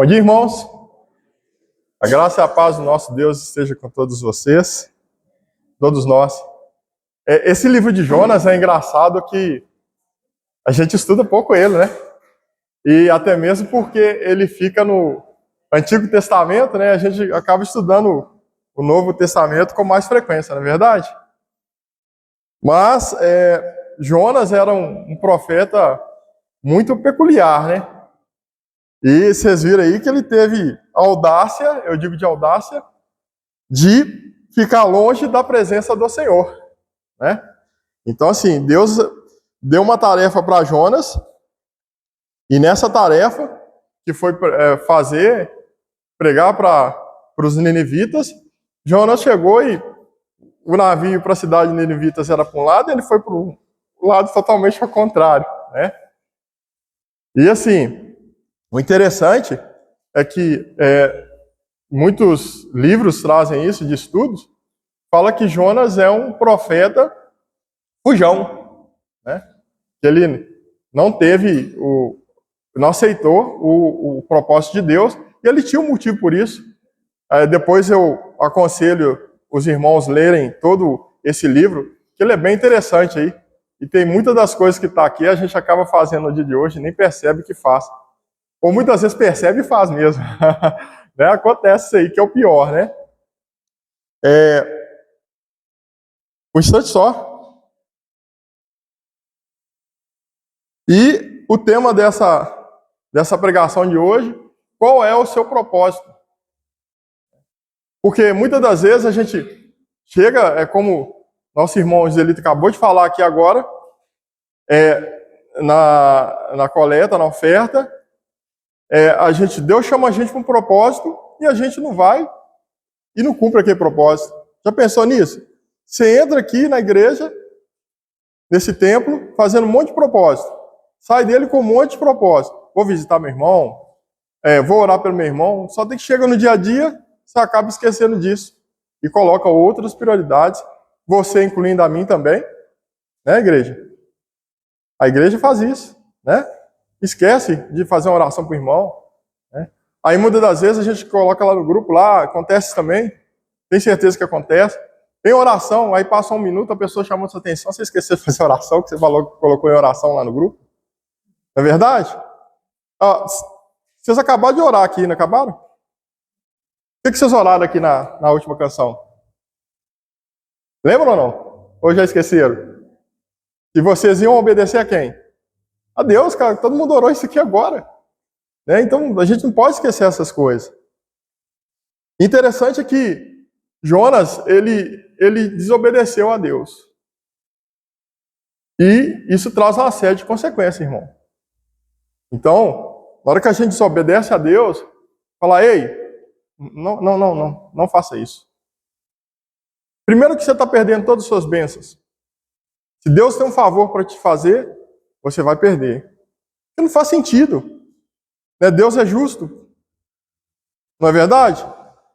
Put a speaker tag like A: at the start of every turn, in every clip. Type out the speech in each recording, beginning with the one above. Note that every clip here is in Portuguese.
A: Bom dia, irmãos. A graça e a paz do nosso Deus esteja com todos vocês, todos nós. Esse livro de Jonas é engraçado que a gente estuda pouco ele, né? E até mesmo porque ele fica no Antigo Testamento, né? A gente acaba estudando o Novo Testamento com mais frequência, não é verdade? Mas Jonas era um profeta muito peculiar, né? E vocês viram aí que ele teve audácia, eu digo de audácia, de ficar longe da presença do Senhor, né? Então, assim, Deus deu uma tarefa para Jonas, e nessa tarefa, que foi pregar para os ninivitas, Jonas chegou e o navio para a cidade de Ninivitas era para um lado, e ele foi para o lado totalmente ao contrário, né? E assim, o interessante é que muitos livros trazem isso, de estudos, fala que Jonas é um profeta fujão, né? Que ele não aceitou o propósito de Deus, e ele tinha um motivo por isso. Depois eu aconselho os irmãos lerem todo esse livro, que ele é bem interessante aí, e tem muitas das coisas que está aqui, a gente acaba fazendo no dia de hoje, nem percebe que faz. Ou muitas vezes percebe e faz mesmo. Né? Acontece isso aí, que é o pior, né? Um instante só. E o tema dessa pregação de hoje, qual é o seu propósito? Porque muitas das vezes a gente chega, como nosso irmão Zelito acabou de falar aqui agora, na coleta, na oferta, Deus chama a gente para um propósito e a gente não vai e não cumpre aquele propósito. Já pensou nisso? Você entra aqui na igreja, nesse templo, fazendo um monte de propósito. Sai dele com um monte de propósito. Vou visitar meu irmão, vou orar pelo meu irmão. Só que chega no dia a dia, você acaba esquecendo disso. E coloca outras prioridades, você incluindo a mim também. Né, igreja? A igreja faz isso, né? Esquece de fazer uma oração para o irmão. Né? Aí, muitas das vezes, a gente coloca lá no grupo, lá, acontece também, tem certeza que acontece. Tem oração, aí passa um minuto, a pessoa chamou sua atenção, você esqueceu de fazer oração, que você colocou em oração lá no grupo. Não é verdade? Vocês acabaram de orar aqui, não acabaram? O que vocês oraram aqui na última canção? Lembram ou não? Ou já esqueceram? E vocês iam obedecer a quem? A Deus, cara, todo mundo orou isso aqui agora. Né? Então, a gente não pode esquecer essas coisas. Interessante é que Jonas, ele desobedeceu a Deus. E isso traz uma série de consequências, irmão. Então, na hora que a gente desobedece a Deus, fala, ei, não faça isso. Primeiro que você está perdendo todas as suas bênçãos. Se Deus tem um favor para te fazer, você vai perder. Porque não faz sentido. Né? Deus é justo. Não é verdade?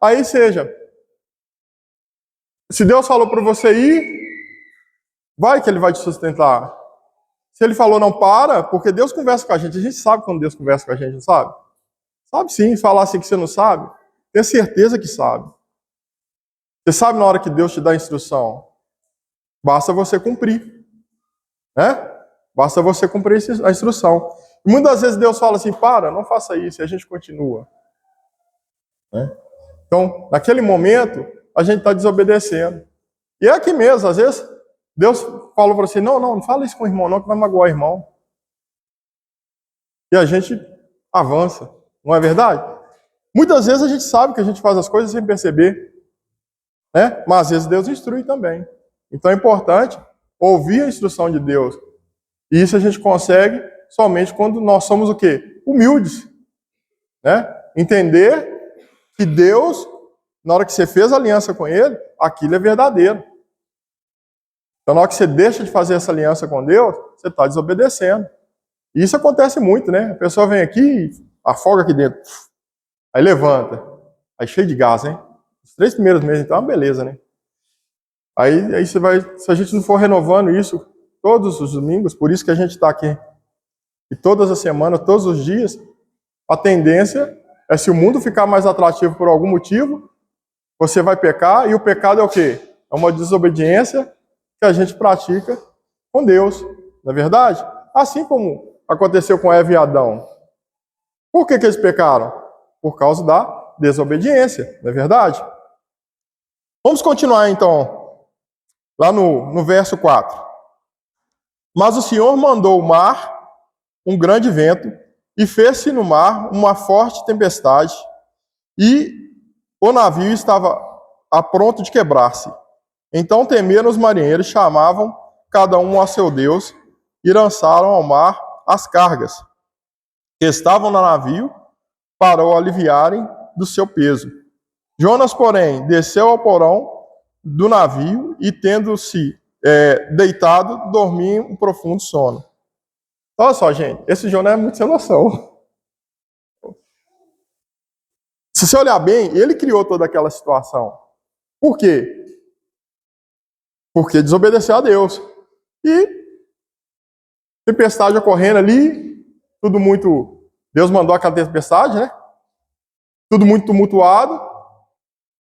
A: Aí seja. Se Deus falou para você ir, vai que Ele vai te sustentar. Se Ele falou não para, porque Deus conversa com a gente sabe quando Deus conversa com a gente, não sabe? Sabe sim, falar assim que você não sabe, tenha certeza que sabe. Você sabe na hora que Deus te dá a instrução, basta você cumprir. Né? Basta você cumprir a instrução. E muitas vezes Deus fala assim, não faça isso, e a gente continua. Né? Então, naquele momento, a gente está desobedecendo. E é aqui mesmo, às vezes, Deus falou para você, não fala isso com o irmão não, que vai magoar o irmão. E a gente avança, não é verdade? Muitas vezes a gente sabe que a gente faz as coisas sem perceber. Né? Mas às vezes Deus instrui também. Então é importante ouvir a instrução de Deus. E isso a gente consegue somente quando nós somos o quê? Humildes. Né? Entender que Deus, na hora que você fez aliança com Ele, aquilo é verdadeiro. Então, na hora que você deixa de fazer essa aliança com Deus, você está desobedecendo. E isso acontece muito, né? A pessoa vem aqui, afoga aqui dentro, aí levanta, aí cheio de gás, hein? Os 3 primeiros meses, então, é uma beleza, né? Aí você vai, se a gente não for renovando isso todos os domingos, por isso que a gente está aqui, e todas as semanas, todos os dias, a tendência É se o mundo ficar mais atrativo por algum motivo, você vai pecar, e o pecado é o quê? É uma desobediência que a gente pratica com Deus, não é verdade? Assim como aconteceu com Eva e Adão. Por que eles pecaram? Por causa da desobediência, não é verdade? Vamos continuar então, lá no verso 4. Mas o Senhor mandou o mar, um grande vento, e fez-se no mar uma forte tempestade, e o navio estava a ponto de quebrar-se. Então temeram os marinheiros, chamavam cada um a seu Deus, e lançaram ao mar as cargas que estavam no navio, para o aliviarem do seu peso. Jonas, porém, desceu ao porão do navio e, tendo-se deitado, dormia um profundo sono. Olha só, gente, esse Jonas é muito sem noção. Se você olhar bem, ele criou toda aquela situação. Por quê? Porque desobedeceu a Deus. E tempestade ocorrendo ali, tudo muito... Deus mandou aquela tempestade, né? Tudo muito tumultuado.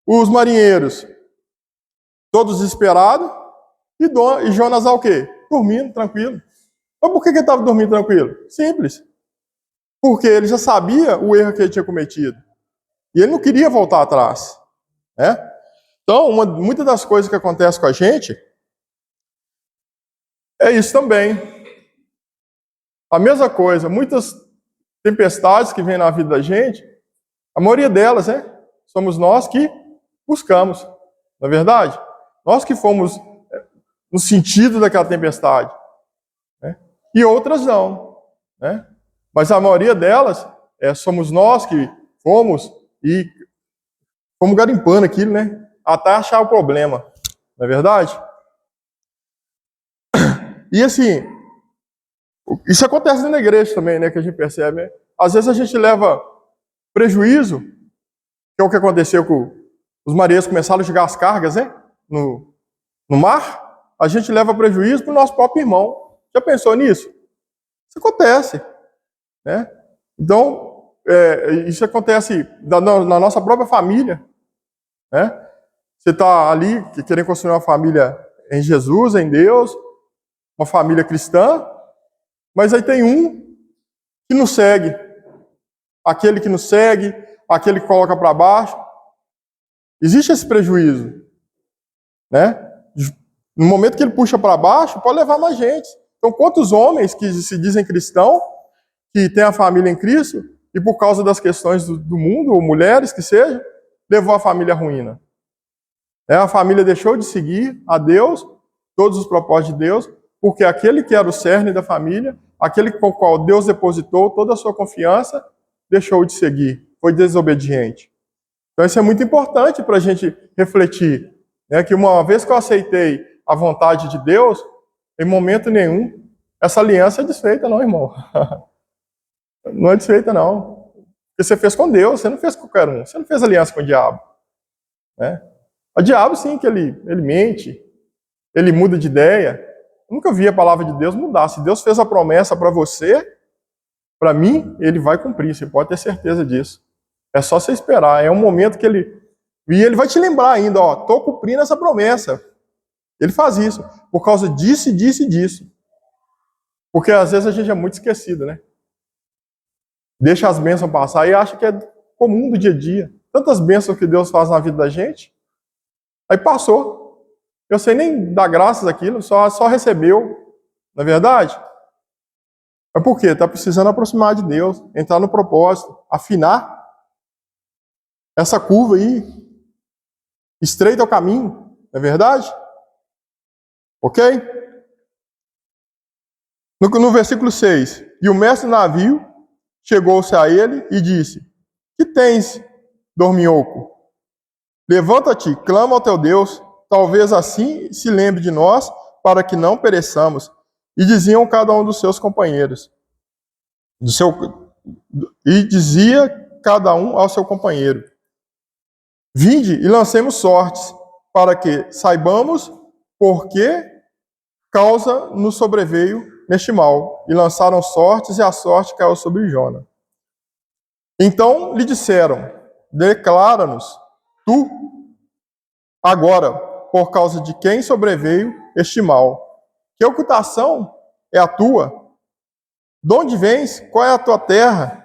A: Os marinheiros, todos desesperados. E Jonas o quê? Dormindo, tranquilo. Mas por que ele estava dormindo tranquilo? Simples. Porque ele já sabia o erro que ele tinha cometido. E ele não queria voltar atrás. Né? Então, muitas das coisas que acontecem com a gente é isso também. A mesma coisa, muitas tempestades que vêm na vida da gente, a maioria delas, né, somos nós que buscamos, não é verdade? Nós que fomos no sentido daquela tempestade. Né? E outras não. Né? Mas a maioria delas somos nós que fomos e fomos garimpando aquilo, né? Até achar o problema. Não é verdade? E assim, isso acontece na igreja também, né? Que a gente percebe. Né? Às vezes a gente leva prejuízo, que é o que aconteceu com os marinheiros começaram a jogar as cargas, né? No mar. A gente leva prejuízo para o nosso próprio irmão. Já pensou nisso? Isso acontece. Né? Então, isso acontece na nossa própria família. Né? Você está ali querendo construir uma família em Jesus, em Deus, uma família cristã, mas aí tem um que não segue. Aquele que não segue, aquele que coloca para baixo. Existe esse prejuízo. Né? No momento que ele puxa para baixo, pode levar mais gente. Então, quantos homens que se dizem cristãos, que têm a família em Cristo, e por causa das questões do mundo, ou mulheres que seja, levou a família à ruína. A família deixou de seguir a Deus, todos os propósitos de Deus, porque aquele que era o cerne da família, aquele com o qual Deus depositou toda a sua confiança, deixou de seguir, foi desobediente. Então isso é muito importante para a gente refletir, né, que uma vez que eu aceitei a vontade de Deus, em momento nenhum, essa aliança é desfeita não, irmão. Não é desfeita não. Porque você fez com Deus, você não fez com qualquer um, você não fez aliança com o diabo. Né? O diabo sim que ele mente, ele muda de ideia. Eu nunca vi a palavra de Deus mudar. Se Deus fez a promessa para você, para mim, ele vai cumprir, você pode ter certeza disso. É só você esperar, é um momento que ele... E ele vai te lembrar ainda, ó, estou cumprindo essa promessa. Ele faz isso, por causa disso e disso e disso. Porque às vezes a gente é muito esquecido, né? Deixa as bênçãos passar e acha que é comum do dia a dia. Tantas bênçãos que Deus faz na vida da gente. Aí passou. Eu sei nem dar graças àquilo, só recebeu. Não é verdade? Mas por quê? Está precisando aproximar de Deus, entrar no propósito, afinar essa curva aí. Estreita o caminho. Não é verdade? Ok? No versículo 6. E o mestre do navio chegou-se a ele e disse: Que tens, dorminhoco? Levanta-te, clama ao teu Deus, talvez assim se lembre de nós, para que não pereçamos. E diziam cada um dos seus companheiros. E dizia cada um ao seu companheiro: Vinde e lancemos sortes, para que saibamos por que causa nos sobreveio neste mal. E lançaram sortes, e a sorte caiu sobre Jonas. Então lhe disseram: declara-nos tu agora, por causa de quem sobreveio este mal. Que ocultação é a tua? De onde vens? Qual é a tua terra?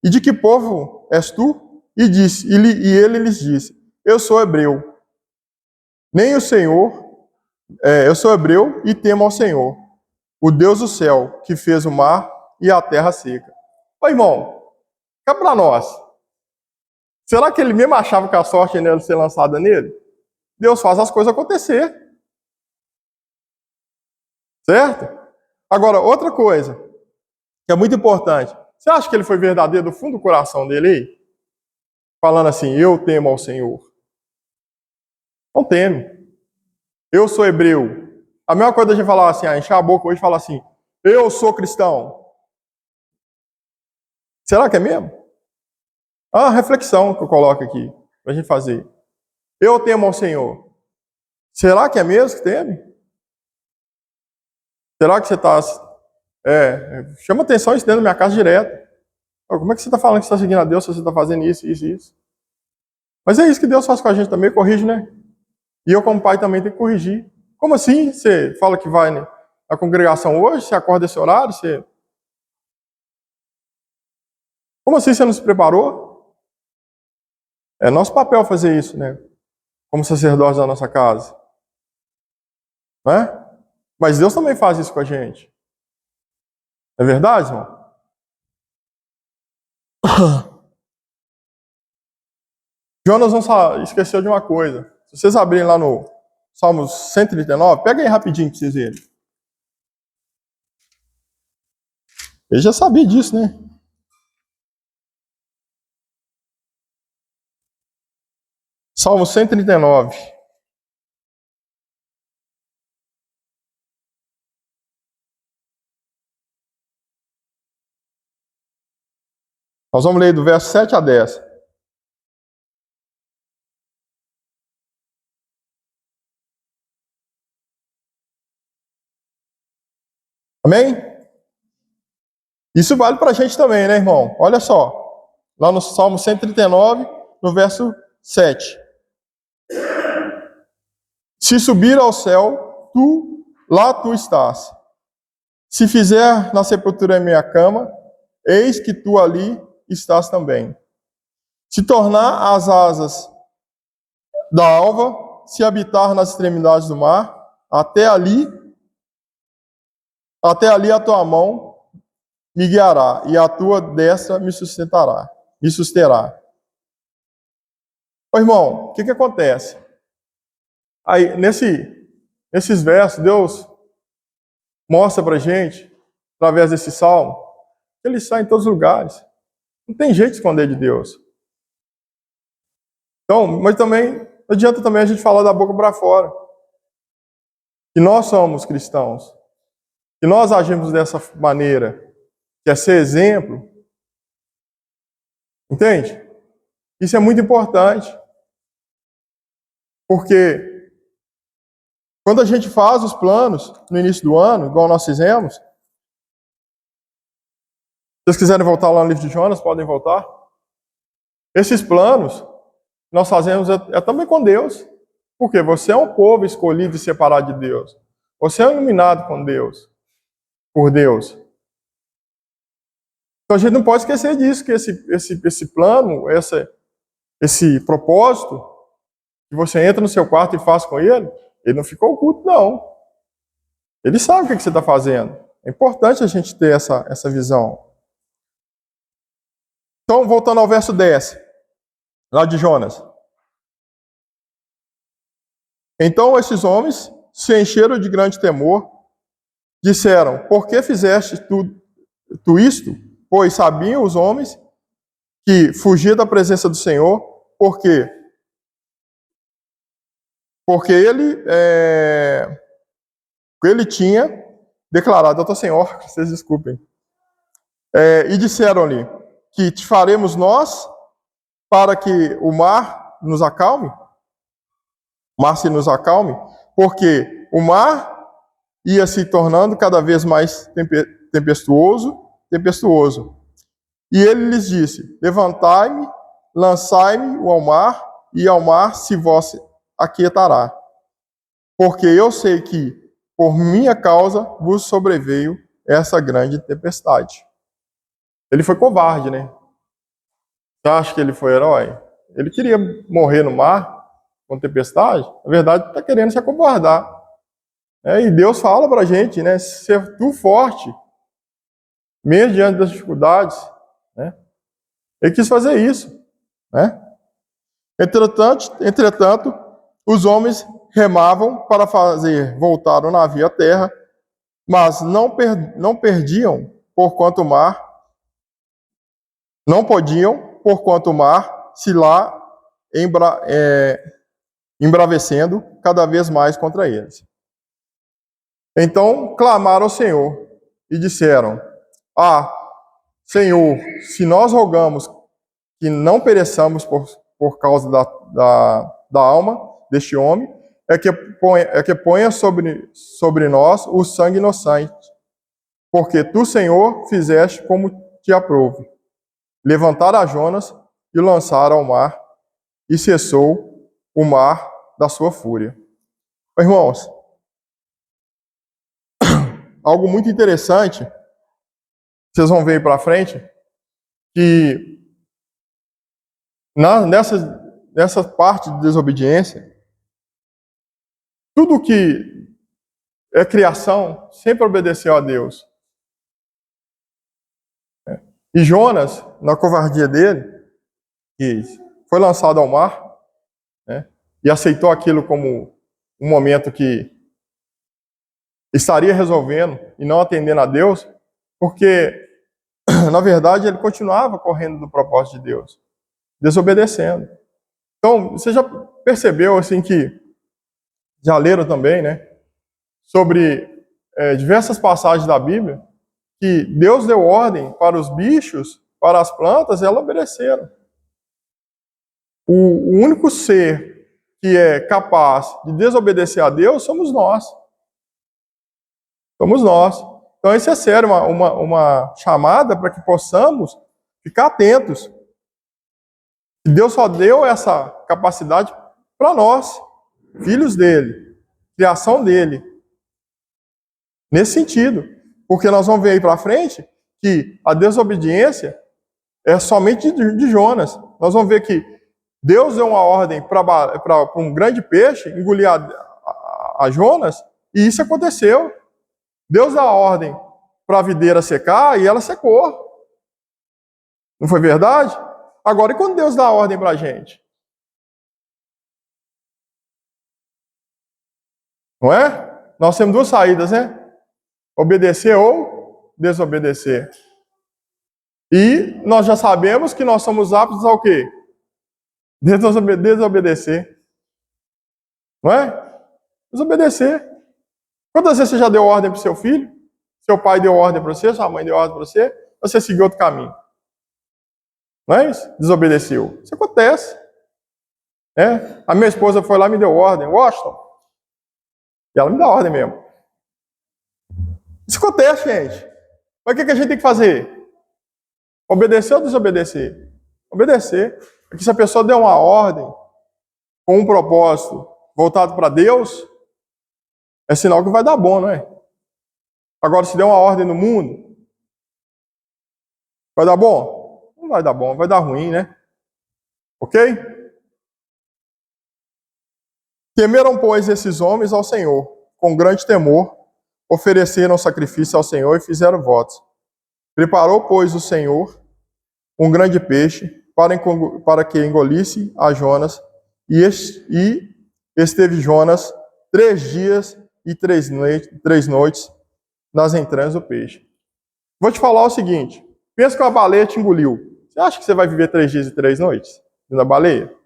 A: E de que povo és tu? E ele lhes disse: eu sou hebreu. Nem o Senhor, eu sou hebreu e temo ao Senhor, o Deus do céu, que fez o mar e a terra seca. Ô irmão, cá para nós. Será que ele mesmo achava que a sorte ia ser lançada nele? Deus faz as coisas acontecer. Certo? Agora, outra coisa, que é muito importante. Você acha que ele foi verdadeiro do fundo do coração dele aí? Falando assim, eu temo ao Senhor. Não temo. Eu sou hebreu. A mesma coisa a gente falar assim, encher a boca hoje e falar assim, eu sou cristão. Será que é mesmo? Ah, reflexão que eu coloco aqui, para a gente fazer. Eu temo ao Senhor. Será que é mesmo que teme? Será que você está... chama atenção isso dentro da minha casa direto. Como é que você está falando que está seguindo a Deus se você está fazendo isso, isso e isso? Mas é isso que Deus faz com a gente também, corrige, né? E eu, como pai, também tenho que corrigir. Como assim? Você fala que vai na congregação hoje, você acorda esse horário, você... Como assim você não se preparou? É nosso papel fazer isso, né? Como sacerdote da nossa casa. Não é? Mas Deus também faz isso com a gente. É verdade, irmão? Jonas não esqueceu de uma coisa. Se vocês abrirem lá no Salmos 139, pega aí rapidinho para vocês verem. Ele já sabia disso, né? Salmo 139. Nós vamos ler do verso 7 a 10. Amém? Isso vale para a gente também, né, irmão? Olha só. Lá no Salmo 139, no verso 7. Se subir ao céu, lá tu estás. Se fizer na sepultura a minha cama, eis que tu ali estás também. Se tornar as asas da alva, se habitar nas extremidades do mar, até ali a tua mão me guiará, e a tua destra me susterá. Ô, irmão, o que acontece? Aí, nesses versos, Deus mostra pra gente, através desse salmo, que ele está em todos os lugares. Não tem jeito de esconder de Deus. Então, mas também, não adianta também a gente falar da boca para fora. Que nós somos cristãos. Que nós agimos dessa maneira. Que é ser exemplo. Entende? Isso é muito importante. Porque quando a gente faz os planos no início do ano, igual nós fizemos, se vocês quiserem voltar lá no livro de Jonas, podem voltar. Esses planos nós fazemos também com Deus. Porque você é um povo escolhido e separado de Deus. Você é iluminado com Deus. Por Deus. Então a gente não pode esquecer disso, que esse plano, esse propósito, que você entra no seu quarto e faz com ele não ficou oculto, não. Ele sabe o que você está fazendo. É importante a gente ter essa visão. Então, voltando ao verso 10, lá de Jonas. Então esses homens se encheram de grande temor, disseram: por que fizeste tu isto? Pois sabiam os homens que fugia da presença do Senhor, porque ele tinha declarado ao Senhor, vocês desculpem, e disseram-lhe que te faremos nós para que o mar nos acalme, porque o mar ia se tornando cada vez mais tempestuoso, E ele lhes disse: levantai-me, lançai-me ao mar, e ao mar se vos aquietará. Porque eu sei que, por minha causa, vos sobreveio essa grande tempestade. Ele foi covarde, né? Você acha que ele foi herói? Ele queria morrer no mar com tempestade. Na verdade, está querendo se acovardar. E Deus fala para a gente, né? Ser tu forte, mesmo diante das dificuldades. Né? Ele quis fazer isso. Né? Entretanto, os homens remavam para fazer voltar o navio à terra, mas não perdiam, porquanto o mar, não podiam, porquanto o mar se lá embravecendo cada vez mais contra eles. Então clamaram ao Senhor e disseram: Senhor, se nós rogamos que não pereçamos por causa da alma deste homem, é que ponha sobre nós o sangue inocente, porque tu, Senhor, fizeste como te aprouve. Levantar a Jonas e lançar ao mar, e cessou o mar da sua fúria. Irmãos, algo muito interessante, vocês vão ver aí para frente, que nessa parte de desobediência, tudo que é criação sempre obedeceu a Deus. E Jonas, na covardia dele, foi lançado ao mar, né, e aceitou aquilo como um momento que estaria resolvendo e não atendendo a Deus, porque, na verdade, ele continuava correndo do propósito de Deus, desobedecendo. Então, você já percebeu, assim, que já leram também, né, sobre diversas passagens da Bíblia, que Deus deu ordem para os bichos, para as plantas, e elas obedeceram. O único ser que é capaz de desobedecer a Deus somos nós. Somos nós. Então, isso é sério, uma chamada para que possamos ficar atentos. E Deus só deu essa capacidade para nós, filhos dele, criação dele. Nesse sentido. Porque nós vamos ver aí para frente que a desobediência é somente de Jonas. Nós vamos ver que Deus deu uma ordem para um grande peixe engolir a Jonas, e isso aconteceu. Deus dá a ordem para a videira secar e ela secou. Não foi verdade? Agora, e quando Deus dá a ordem para a gente? Não é? Nós temos duas saídas, né? Obedecer ou desobedecer. E nós já sabemos que nós somos aptos ao quê? Desobedecer. Não é? Desobedecer. Quantas vezes você já deu ordem para o seu filho? Seu pai deu ordem para você? Sua mãe deu ordem para você? Ou você seguiu outro caminho? Não é isso? Desobedeceu. Isso acontece. A minha esposa foi lá e me deu ordem. Washington. E ela me dá ordem mesmo. Isso acontece, gente. Mas o que a gente tem que fazer? Obedecer ou desobedecer? Obedecer. Porque se a pessoa der uma ordem com um propósito voltado para Deus, é sinal que vai dar bom, não é? Agora, se der uma ordem no mundo, vai dar bom? Não vai dar bom, vai dar ruim, né? Ok? Temeram, pois, esses homens ao Senhor, com grande temor, ofereceram sacrifício ao Senhor e fizeram votos. Preparou, pois, o Senhor um grande peixe para que engolisse a Jonas, e esteve Jonas 3 dias e 3 noites nas entranhas do peixe. Vou te falar o seguinte, pensa que uma baleia te engoliu. Você acha que você vai viver 3 dias e 3 noites na baleia?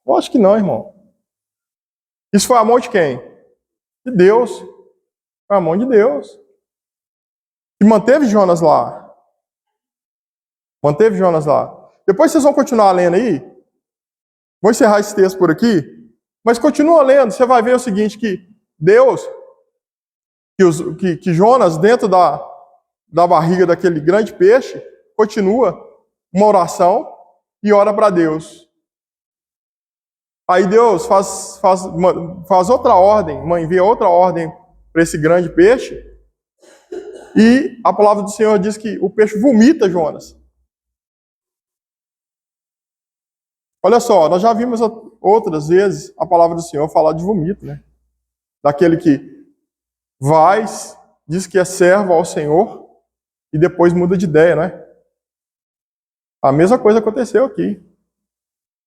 A: Eu acho que não, irmão. Isso foi a mão de quem? De Deus. Foi a mão de Deus. E manteve Jonas lá. Manteve Jonas lá. Depois vocês vão continuar lendo aí. Vou encerrar esse texto por aqui. Mas continua lendo. Você vai ver o seguinte, que Deus, que Jonas, dentro da barriga daquele grande peixe, continua uma oração e ora para Deus. Aí Deus faz outra ordem, envia outra ordem para esse grande peixe. E a palavra do Senhor diz que o peixe vomita Jonas. Olha só, nós já vimos outras vezes a palavra do Senhor falar de vomito, né? Daquele que vai, diz que é servo ao Senhor e depois muda de ideia, né? A mesma coisa aconteceu aqui.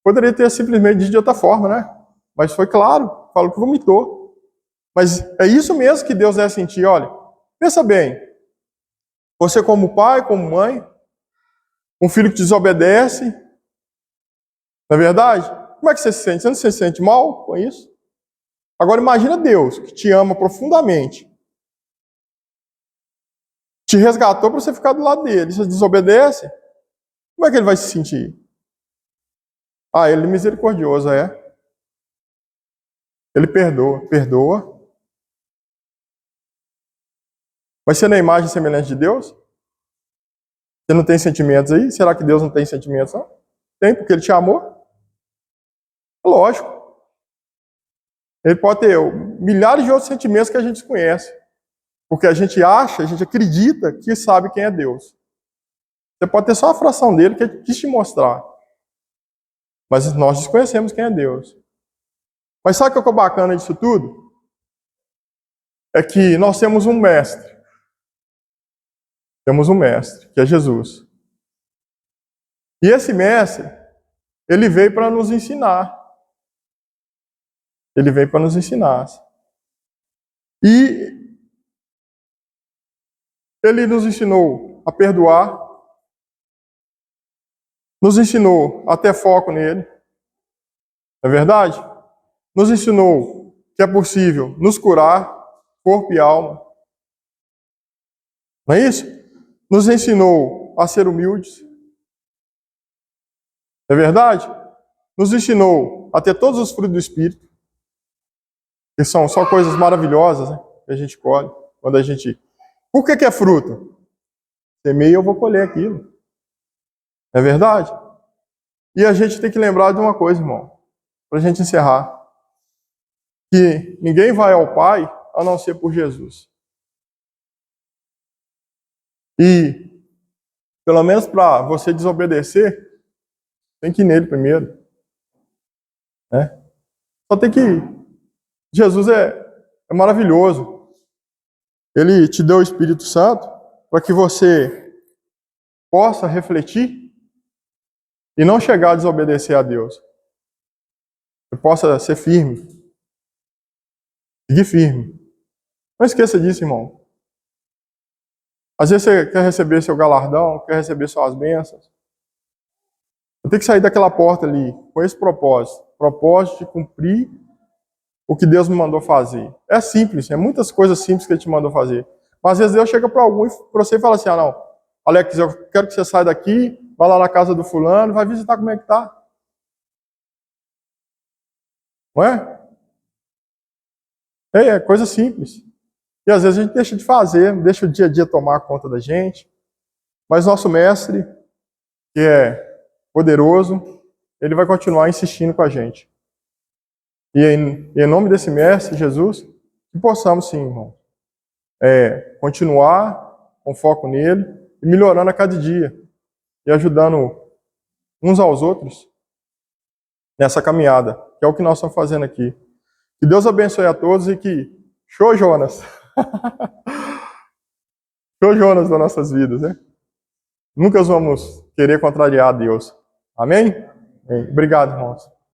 A: Poderia ter simplesmente dito de outra forma, né? Mas foi claro, falou que vomitou. Mas é isso mesmo que Deus deve sentir, olha. Pensa bem. Você como pai, como mãe, um filho que desobedece, não é verdade? Como é que você se sente? Você não se sente mal com isso? Agora imagina Deus, que te ama profundamente, te resgatou para você ficar do lado dele. Você desobedece, como é que ele vai se sentir? Ah, ele é misericordioso, é. Ele perdoa. Mas você não é a imagem semelhante de Deus? Você não tem sentimentos aí? Será que Deus não tem sentimentos, não? Tem, porque Ele te amou? Lógico. Ele pode ter milhares de outros sentimentos que a gente desconhece. Porque a gente acha, a gente acredita que sabe quem é Deus. Você pode ter só a fração dele que Ele quis te mostrar. Mas nós desconhecemos quem é Deus. Mas sabe o que é bacana disso tudo? É que nós temos um mestre. Temos um mestre, que é Jesus. E esse mestre, ele veio para nos ensinar. Ele veio para nos ensinar. E ele nos ensinou a perdoar, nos ensinou a ter foco nele, não é verdade? Nos ensinou que é possível nos curar, corpo e alma. Não é isso? Nos ensinou a ser humildes. Não é verdade? Nos ensinou a ter todos os frutos do Espírito, que são só coisas maravilhosas, né, que a gente colhe. Quando a gente... Por que é fruto? Semeia, eu vou colher aquilo. Não é verdade? E a gente tem que lembrar de uma coisa, irmão, para a gente encerrar. Que ninguém vai ao Pai a não ser por Jesus. E, pelo menos para você desobedecer, tem que ir nele primeiro. Né? Só tem que... Jesus é maravilhoso. Ele te deu o Espírito Santo para que você possa refletir e não chegar a desobedecer a Deus. Você possa ser firme. Seguir firme. Não esqueça disso, irmão. Às vezes você quer receber seu galardão, quer receber suas bênçãos. Você tem que sair daquela porta ali com esse propósito. Propósito de cumprir o que Deus me mandou fazer. É simples, é muitas coisas simples que Ele te mandou fazer. Mas às vezes Deus chega para você e fala assim, não, Alex, eu quero que você saia daqui, vá lá na casa do fulano, vai visitar como é que está. Não é? É coisa simples. E às vezes a gente deixa de fazer, deixa o dia a dia tomar conta da gente. Mas nosso mestre, que é poderoso, ele vai continuar insistindo com a gente. E em nome desse mestre, Jesus, que possamos sim, irmão, continuar com foco nele e melhorando a cada dia. E ajudando uns aos outros nessa caminhada, que é o que nós estamos fazendo aqui. Que Deus abençoe a todos e que... Show, Jonas! Show, Jonas, das nossas vidas, né? Nunca vamos querer contrariar a Deus. Amém? Obrigado, irmãos.